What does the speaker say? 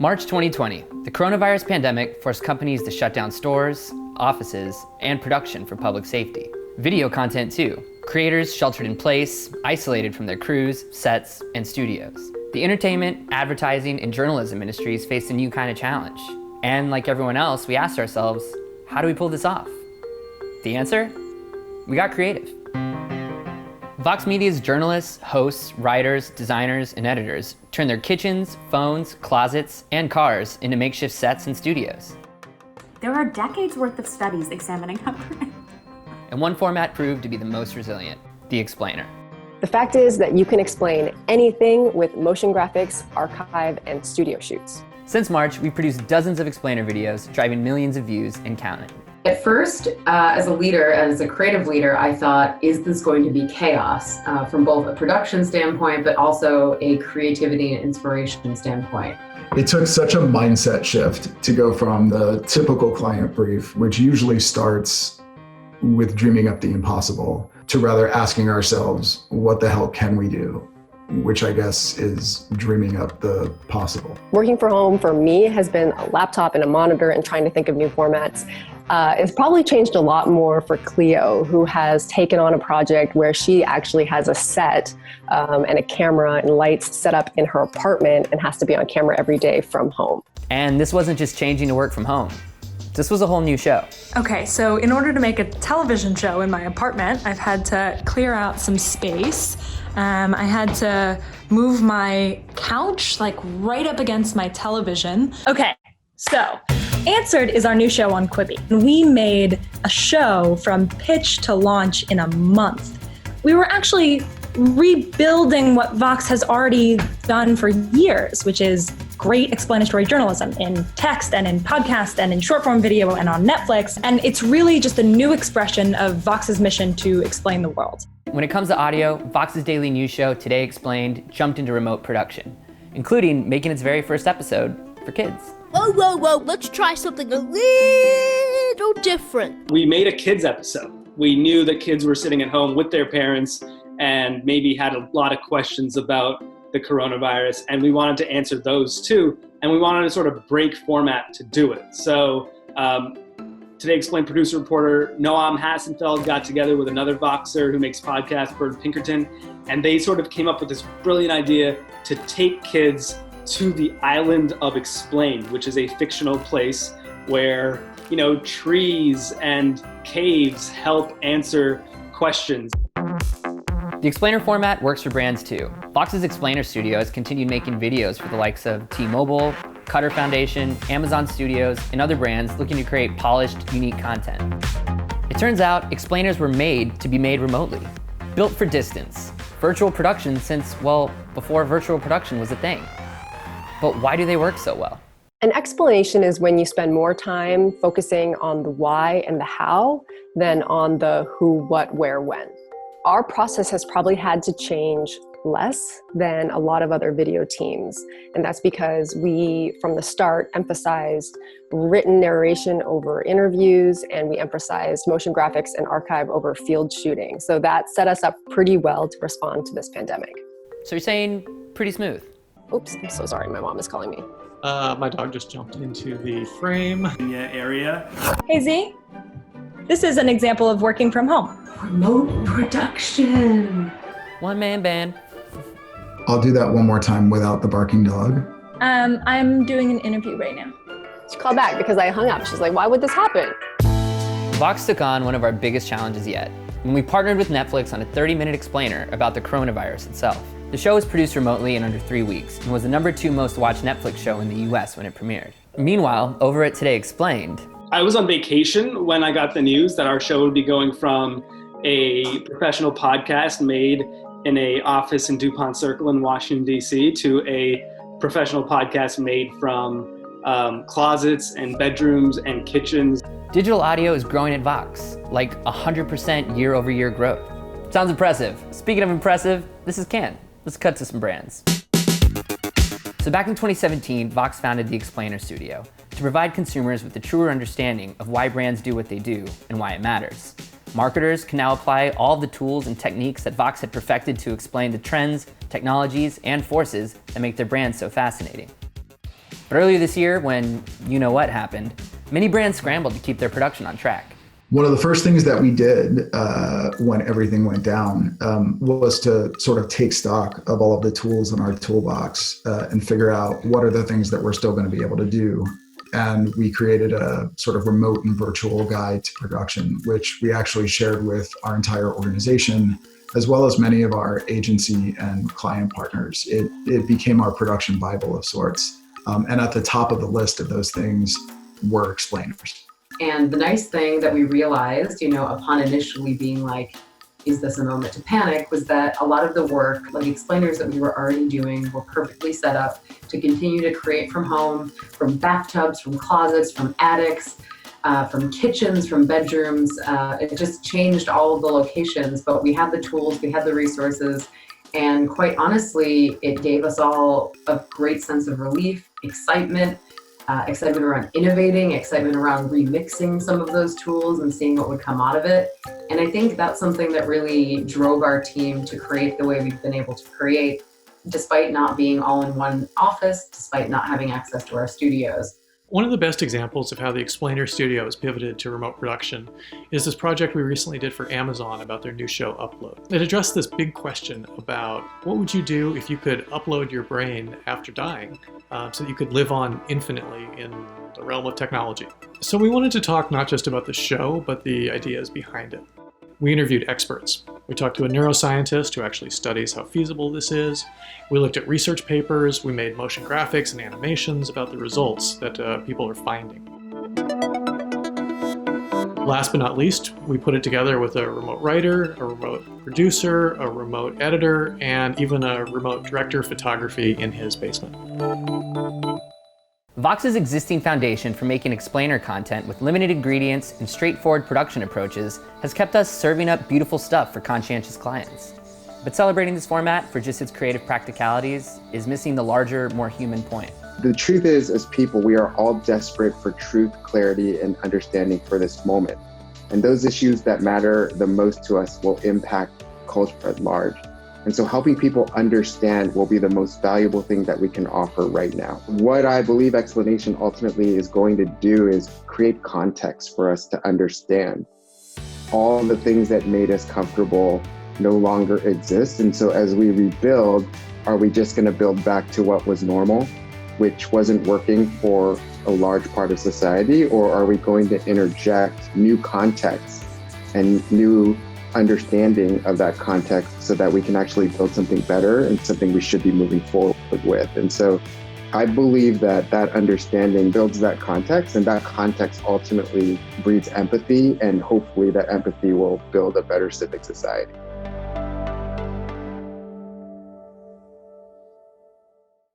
March 2020, the coronavirus pandemic forced companies to shut down stores, offices, and production for public safety. Video content too. Creators sheltered in place, isolated from their crews, sets, and studios. The entertainment, advertising, and journalism industries faced a new kind of challenge. And like everyone else, we asked ourselves, how do we pull this off? The answer? We got creative. Vox Media's journalists, hosts, writers, designers, and editors turn their kitchens, phones, closets, and cars into makeshift sets and studios. There are decades worth of studies examining how And one format proved to be the most resilient, the explainer. The fact is that you can explain anything with motion graphics, archive, and studio shoots. Since March, we've produced dozens of explainer videos, driving millions of views and counting. At first, as a leader, as a creative leader, I thought, is this going to be chaos from both a production standpoint, but also a creativity and inspiration standpoint? It took such a mindset shift to go from the typical client brief, which usually starts with dreaming up the impossible, to rather asking ourselves, what the hell can we do? Which I guess is dreaming up the possible. Working from home for me has been a laptop and a monitor and trying to think of new formats. It's probably changed a lot more for Cleo, who has taken on a project where she actually has a set and a camera and lights set up in her apartment and has to be on camera every day from home. And this wasn't just changing to work from home. This was a whole new show. Okay, so in order to make a television show in my apartment, I've had to clear out some space. I had to move my couch like right up against my television. Okay, so Answered is our new show on Quibi. We made a show from pitch to launch in a month. We were actually rebuilding what Vox has already done for years, which is great explanatory journalism in text and in podcast and in short form video and on Netflix. And it's really just a new expression of Vox's mission to explain the world. When it comes to audio, Vox's daily news show, Today Explained, jumped into remote production, including making its very first episode for kids. Whoa, let's try something a little different. We made a kids episode. We knew that kids were sitting at home with their parents and maybe had a lot of questions about the coronavirus, and we wanted to answer those too, and we wanted to sort of break format to do it. So Today Explained producer reporter Noam Hassenfeld got together with another Voxer who makes podcasts, Bird Pinkerton, and they sort of came up with this brilliant idea to take kids to the island of Explained, which is a fictional place where, you know, trees and caves help answer questions. The explainer format works for brands too. Vox's Explainer Studio has continued making videos for the likes of T-Mobile, Cutter Foundation, Amazon Studios, and other brands looking to create polished, unique content. It turns out explainers were made to be made remotely, built for distance. Virtual production since, well, before virtual production was a thing. But why do they work so well? An explanation is when you spend more time focusing on the why and the how than on the who, what, where, when. Our process has probably had to change less than a lot of other video teams. And that's because we, from the start, emphasized written narration over interviews, and we emphasized motion graphics and archive over field shooting. So that set us up pretty well to respond to this pandemic. So you're saying pretty smooth? Oops, I'm so sorry, my mom is calling me. My dog just jumped into the frame. Area. Hey Z, this is an example of working from home. Remote production. One-man band. I'll do that one more time without the barking dog. I'm doing an interview right now. She called back because I hung up. She's like, why would this happen? Vox took on one of our biggest challenges yet, when we partnered with Netflix on a 30-minute explainer about the coronavirus itself. The show was produced remotely in under 3 weeks and was the #2 most watched Netflix show in the US when it premiered. Meanwhile, over at Today Explained, I was on vacation when I got the news that our show would be going from a professional podcast made in a office in DuPont Circle in Washington, D.C. to a professional podcast made from closets and bedrooms and kitchens. digital audio is growing at Vox, like 100% year-over-year growth. Sounds impressive. Speaking of impressive, this is Ken. Let's cut to some brands. So back in 2017, Vox founded the Explainer Studio to provide consumers with a truer understanding of why brands do what they do and why it matters. Marketers can now apply all the tools and techniques that Vox had perfected to explain the trends, technologies, and forces that make their brands so fascinating. But earlier this year, when you know what happened, many brands scrambled to keep their production on track. One of the first things that we did when everything went down was to sort of take stock of all of the tools in our toolbox and figure out what are the things that we're still going to be able to do. And we created a sort of remote and virtual guide to production, which we actually shared with our entire organization, as well as many of our agency and client partners. It became our production Bible of sorts. And at the top of the list of those things were explainers. And the nice thing that we realized, upon initially being like, is this a moment to panic, was that a lot of the work, like explainers that we were already doing, were perfectly set up to continue to create from home, from bathtubs, from closets, from attics, from kitchens, from bedrooms. It just changed all of the locations, but we had the tools, we had the resources, and quite honestly, it gave us all a great sense of relief, excitement around innovating, excitement around remixing some of those tools and seeing what would come out of it. And I think that's something that really drove our team to create the way we've been able to create, despite not being all in one office, despite not having access to our studios. One of the best examples of how the Explainer Studio has pivoted to remote production is this project we recently did for Amazon about their new show, Upload. It addressed this big question about what would you do if you could upload your brain after dying so that you could live on infinitely in the realm of technology. So we wanted to talk not just about the show, but the ideas behind it. We interviewed experts. We talked to a neuroscientist who actually studies how feasible this is. We looked at research papers. We made motion graphics and animations about the results that people are finding. Last but not least, we put it together with a remote writer, a remote producer, a remote editor, and even a remote director of photography in his basement. Vox's existing foundation for making explainer content with limited ingredients and straightforward production approaches has kept us serving up beautiful stuff for conscientious clients. But celebrating this format for just its creative practicalities is missing the larger, more human point. The truth is, as people, we are all desperate for truth, clarity, and understanding for this moment. And those issues that matter the most to us will impact culture at large. And so helping people understand will be the most valuable thing that we can offer right now. What I believe explanation ultimately is going to do is create context for us to understand. All the things that made us comfortable no longer exist. And so as we rebuild, are we just going to build back to what was normal, which wasn't working for a large part of society? Or are we going to interject new context and new understanding of that context so that we can actually build something better and something we should be moving forward with? And so I believe that that understanding builds that context, and that context ultimately breeds empathy, and hopefully that empathy will build a better civic society.